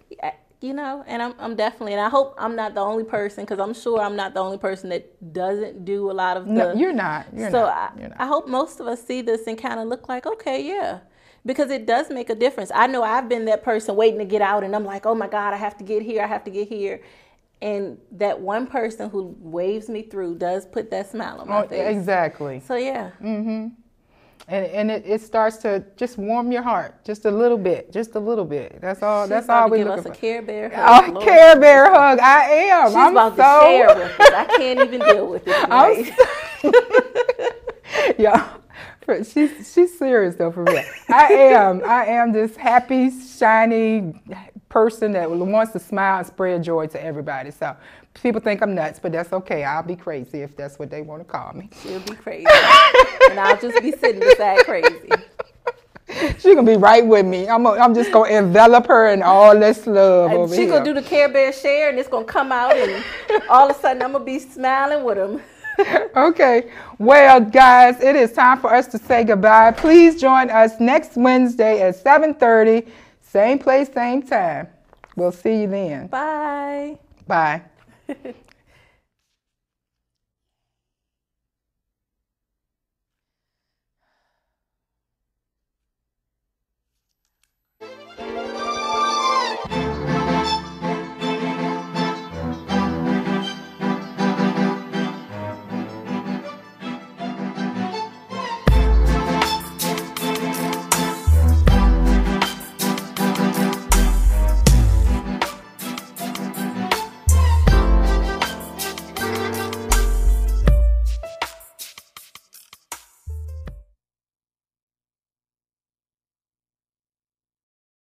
B: And I'm definitely, and I hope I'm not the only person, because I'm sure I'm not the only person that doesn't do a lot of the...
A: No, you're not.
B: I hope most of us see this and kind of look like, okay, yeah. Because it does make a difference. I know I've been that person waiting to get out, and I'm like, oh my God, I have to get here. And that one person who waves me through does put that smile on my face.
A: Exactly.
B: So, yeah.
A: Mm-hmm. And it starts to just warm your heart just a little bit. That's all. That's all we looking for.
B: Give us a Care Bear hug.
A: Care Bear hug. I am.
B: She's about to share with us. I can't even deal with it tonight.
A: Yeah, she's serious though, for real. I am this happy, shiny person that wants to smile and spread joy to everybody. So people think I'm nuts, but that's okay. I'll be crazy if that's what they want to call me.
B: She'll be crazy. And I'll just be sitting beside crazy.
A: She's going to be right with me. I'm just going to envelop her in all this love over here.
B: She's going to do the Care Bear share, and it's going to come out, and all of a sudden I'm going to be smiling with them.
A: Okay. Well, guys, it is time for us to say goodbye. Please join us next Wednesday at 7:30. Same place, same time. We'll see you then.
B: Bye.
A: Bye.